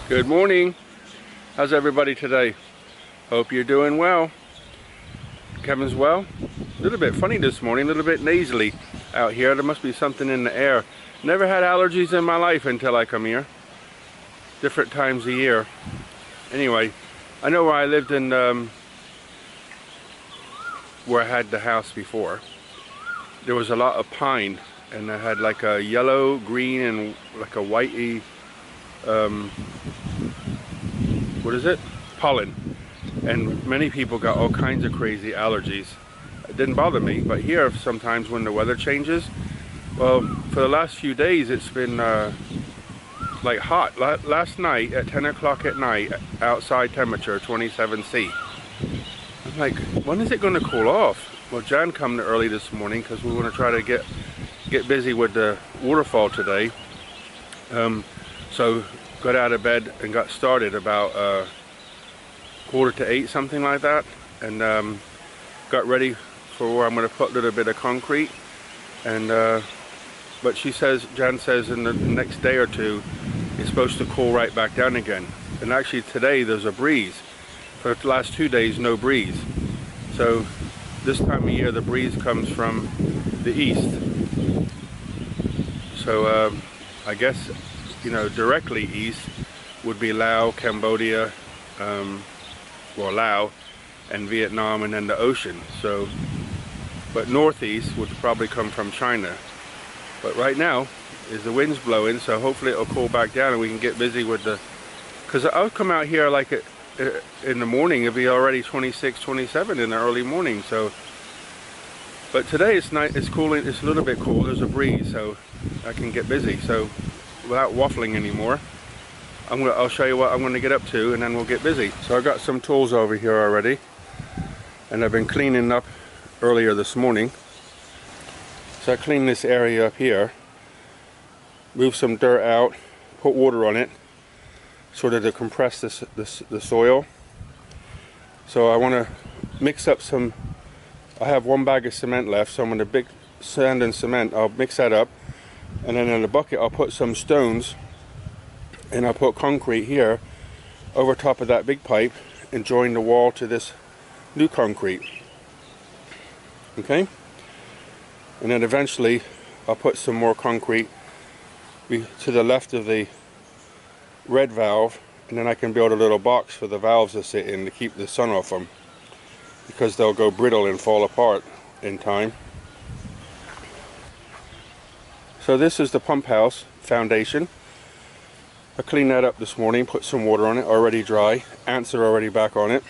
Good morning. How's everybody today? Hope you're doing well. Kevin's well. A little bit funny this morning, a little bit nasally out here. There must be something in the air. Never had allergies in my life until I come here. Different times a year. Anyway, I know where I lived in, where I had the house before. There was a lot of pine, and I had like a yellow, green, and like a whitey, what is it? Pollen. And many people got all kinds of crazy allergies. It didn't bother me, but here sometimes when the weather changes, well, for the last few days it's been like hot. Last night at 10 o'clock at night, outside temperature 27°C. I'm like, when is it going to cool off? Well, Jan come early this morning because we want to try to get busy with the waterfall today. So got out of bed and got started about 7:45, something like that, and got ready for where I'm going to put a little bit of concrete. And but she says, Jan says, in the next day or two it's supposed to cool right back down again. And actually today there's a breeze. For the last 2 days, no breeze. So this time of year the breeze comes from the east. So I guess, you know, directly east would be Laos, Cambodia, well, Laos and Vietnam, and then the ocean. So, but northeast would probably come from China. But right now is the wind's blowing, so hopefully it'll cool back down and we can get busy with the, because I'll come out here like in the morning, it'll be already 26, 27 in the early morning. So, but today it's nice, it's cooling, it's a little bit cool, there's a breeze, so I can get busy. So without waffling anymore, I'll show you what I'm going to get up to, and then we'll get busy. So I got some tools over here already, and I've been cleaning up earlier this morning. So I cleaned this area up here, moved some dirt out, put water on it, sort of to compress the soil. So I want to mix up some, I have 1 bag of cement left, so I'm going to big sand and cement, I'll mix that up, and then in the bucket I'll put some stones, and I'll put concrete here over top of that big pipe and join the wall to this new concrete. Okay? And then eventually I'll put some more concrete to the left of the red valve, and then I can build a little box for the valves to sit in to keep the sun off them, because they'll go brittle and fall apart in time. So this is the pump house foundation. I cleaned that up this morning, put some water on it, already dry. Ants are already back on it.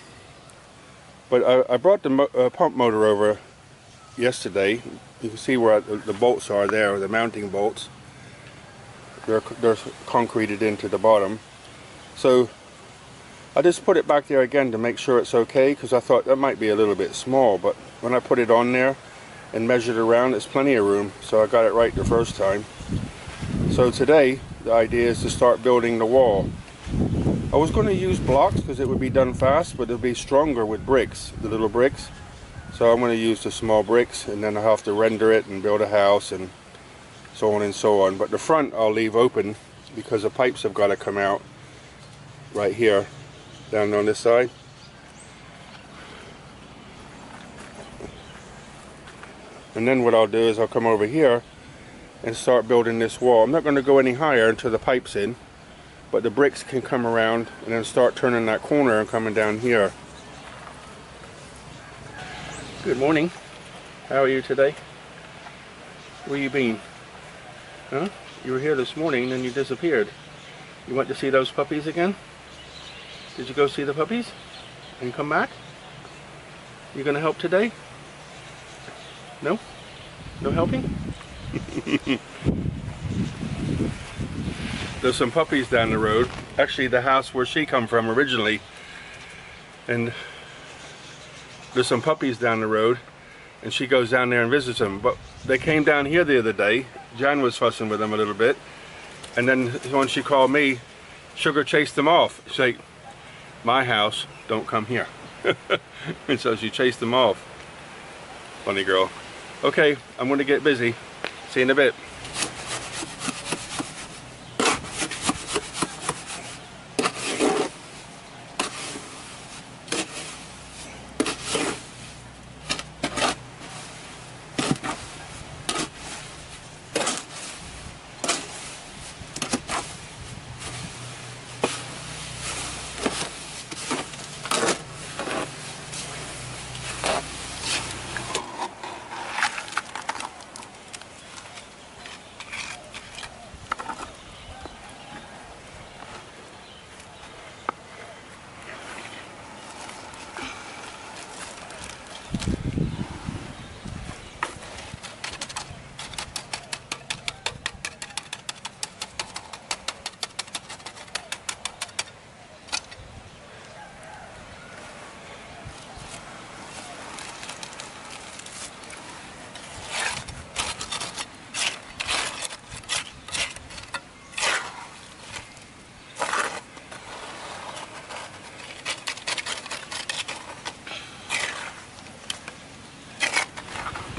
But I brought the pump motor over yesterday. You can see where the bolts are there, the mounting bolts. They're concreted into the bottom. So I just put it back there again to make sure it's okay, because I thought that might be a little bit small. But when I put it on there and measured around, there's plenty of room. So I got it right the first time. So today the idea is to start building the wall. I was going to use blocks because it would be done fast, but it'll be stronger with bricks, the little bricks. So I'm going to use the small bricks, and then I'll have to render it and build a house and so on and so on. But the front I'll leave open because the pipes have got to come out right here, down on this side. And then what I'll do is I'll come over here and start building this wall. I'm not going to go any higher until the pipe's in, but the bricks can come around and then start turning that corner and coming down here. Good morning. How are you today? Where you been? Huh? You were here this morning and then you disappeared. You went to see those puppies again? Did you go see the puppies and come back? You gonna help today? No? No helping? There's some puppies down the road. Actually, the house where she come from originally, and there's some puppies down the road, and she goes down there and visits them. But they came down here the other day. Jan was fussing with them a little bit, and then when she called me, Sugar chased them off. She's like, my house, don't come here. And so she chased them off. Funny girl. Okay, I'm going to get busy. See you in a bit.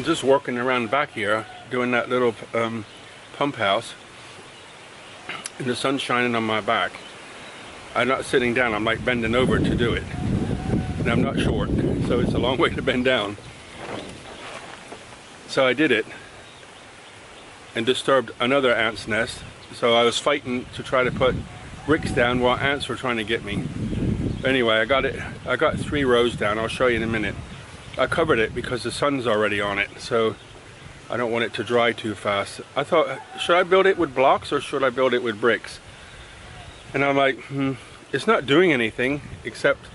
just working around back here doing that little pump house, and the sun's shining on my back. I'm not sitting down, I'm like bending over to do it, and I'm not short, so it's a long way to bend down. So I did it and disturbed another ant's nest. So I was fighting to try to put bricks down while ants were trying to get me. Anyway, I got it. I got 3 rows down. I'll show you in a minute. I covered it because the sun's already on it, so I don't want it to dry too fast. I thought, should I build it with blocks or should I build it with bricks? And I'm like, it's not doing anything except,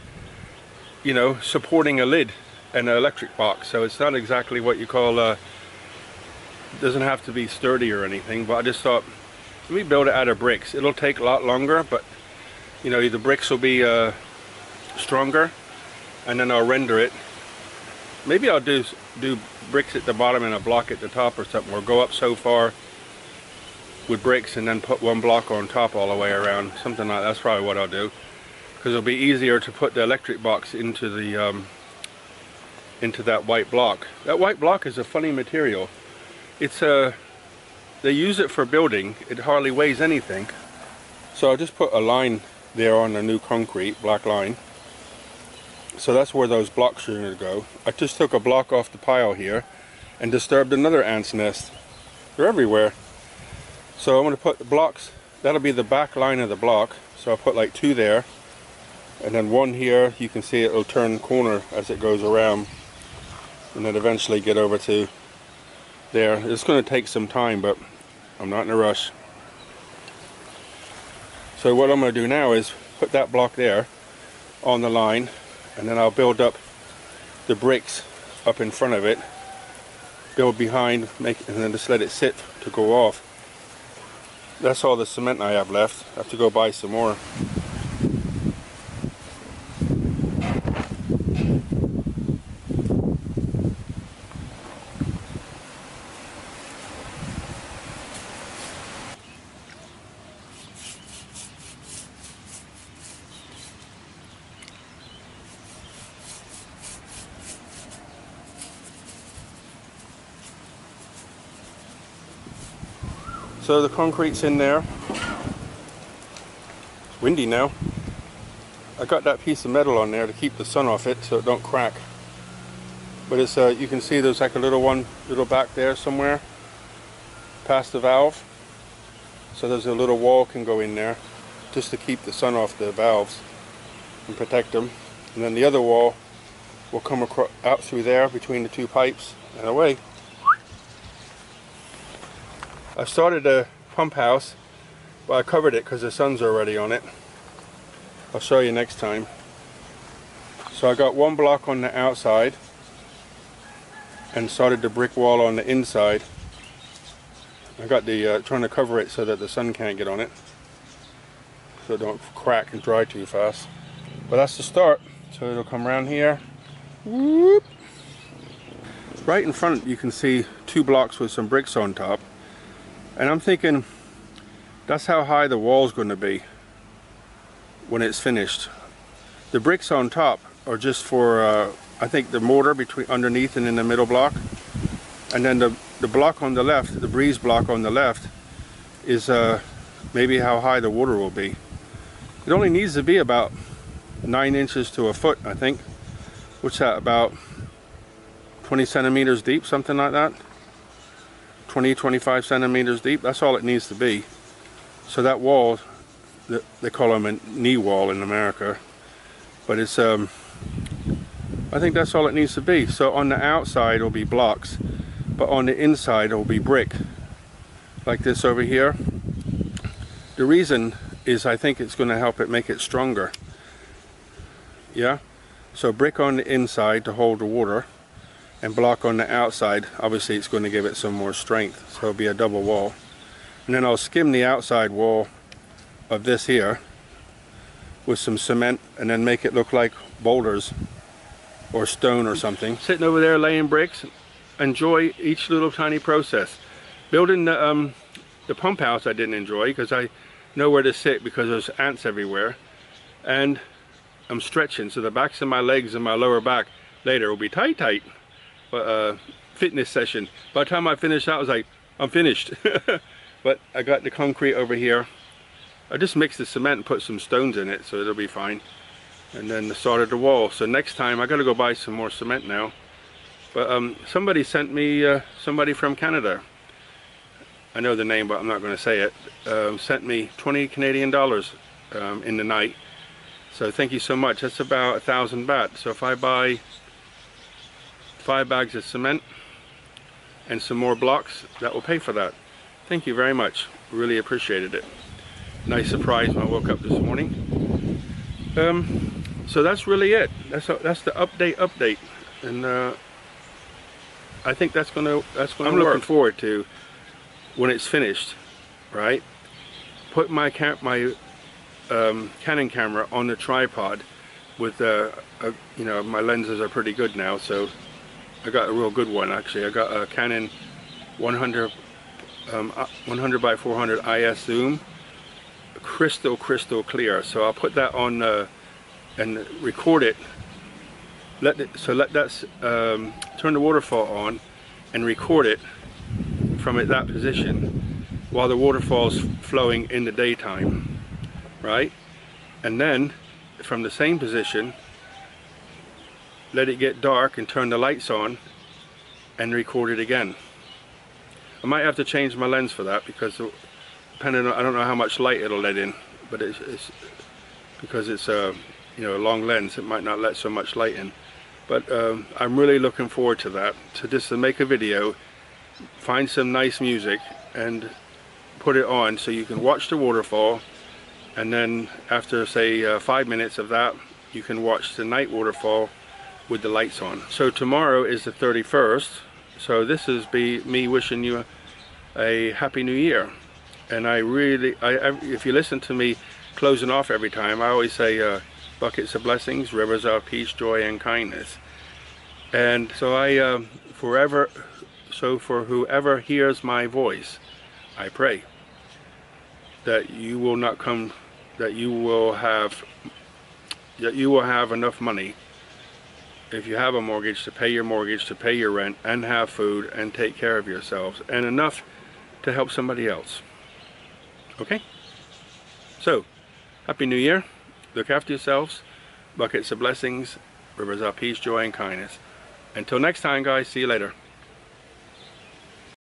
you know, supporting a lid and an electric box. So it's not exactly what you call, doesn't have to be sturdy or anything, but I just thought, let me build it out of bricks. It'll take a lot longer, but, you know, the bricks will be stronger, and then I'll render it. Maybe I'll do bricks at the bottom and a block at the top or something, or go up so far with bricks and then put 1 block on top all the way around, something like that. That's probably what I'll do, because it'll be easier to put the electric box into the into that white block. That white block is a funny material. It's they use it for building. It hardly weighs anything, so I'll just put a line there on the new concrete, black line. So that's where those blocks are going to go. I just took a block off the pile here and disturbed another ant's nest. They're everywhere. So I'm going to put the blocks, that'll be the back line of the block. So I'll put like 2 there, and then 1 here. You can see it'll turn corner as it goes around, and then eventually get over to there. It's going to take some time, but I'm not in a rush. So what I'm going to do now is put that block there on the line, and then I'll build up the bricks up in front of it, build behind, and then just let it sit to go off. That's all the cement I have left. I have to go buy some more. So the concrete's in there. It's windy now. I got that piece of metal on there to keep the sun off it so it don't crack. But it's you can see there's like a little back there somewhere past the valve. So there's a little wall can go in there just to keep the sun off the valves and protect them. And then the other wall will come out through there between the 2 pipes and away. I started a pump house, but I covered it because the sun's already on it. I'll show you next time. So I got 1 block on the outside and started the brick wall on the inside. I got the trying to cover it so that the sun can't get on it, so it don't crack and dry too fast. But that's the start. So it'll come around here. Whoop. Right in front you can see 2 blocks with some bricks on top. And I'm thinking that's how high the wall's going to be when it's finished. The bricks on top are just for I think the mortar between underneath and in the middle block, and then the block on the left, the breeze block on the left, is maybe how high the water will be. It only needs to be about 9 inches to a foot, I think. What's that, about 20 centimeters deep, something like that? 20-25 centimeters deep. That's all it needs to be. So that wall, they call them a knee wall in America, but it's I think that's all it needs to be. So on the outside it'll be blocks, but on the inside it'll be brick like this over here. The reason is I think it's going to help it make it stronger. Yeah, so brick on the inside to hold the water, and block on the outside. Obviously it's going to give it some more strength, so it'll be a double wall. And then I'll skim the outside wall of this here with some cement and then make it look like boulders or stone or something. Sitting over there laying bricks, enjoy each little tiny process. Building the pump house I didn't enjoy because I know where to sit because there's ants everywhere, and I'm stretching, so the backs of my legs and my lower back later will be tight. But fitness session. By the time I finished that, I was like, I'm finished. But I got the concrete over here. I just mixed the cement and put some stones in it, so it'll be fine. And then started the wall. So next time I gotta go buy some more cement now. But somebody sent me, somebody from Canada, I know the name but I'm not going to say it, sent me 20 Canadian dollars in the night. So thank you so much. That's about 1,000 baht. So if I buy 5 bags of cement and some more blocks, that will pay for that. Thank you very much. Really appreciated it. Nice surprise when I woke up this morning. So that's really it. That's the update. And I think that's gonna I'm looking forward to when it's finished, right? Put my Canon camera on the tripod with you know, my lenses are pretty good now, so I got a real good one actually. I got a Canon 100 by 400 IS zoom, crystal clear. So I'll put that on and record it. Let that turn the waterfall on and record it from that position while the waterfall's flowing in the daytime, right? And then from the same position, let it get dark and turn the lights on and record it again. I might have to change my lens for that because depending on, I don't know how much light it'll let in, but it's because it's a you know, a long lens, it might not let so much light in. But I'm really looking forward to that, to make a video, find some nice music and put it on so you can watch the waterfall, and then after say 5 minutes of that you can watch the night waterfall with the lights on. So tomorrow is the 31st, so this is me wishing you a happy new year. And I really, if you listen to me closing off every time, I always say buckets of blessings, rivers of peace, joy and kindness. And so for whoever hears my voice, I pray that you will not come, that you will have enough money, if you have a mortgage, to pay your mortgage, to pay your rent and have food and take care of yourselves, and enough to help somebody else. Okay? So, Happy New Year. Look after yourselves. Buckets of blessings, rivers of peace, joy and kindness. Until next time guys, see you later.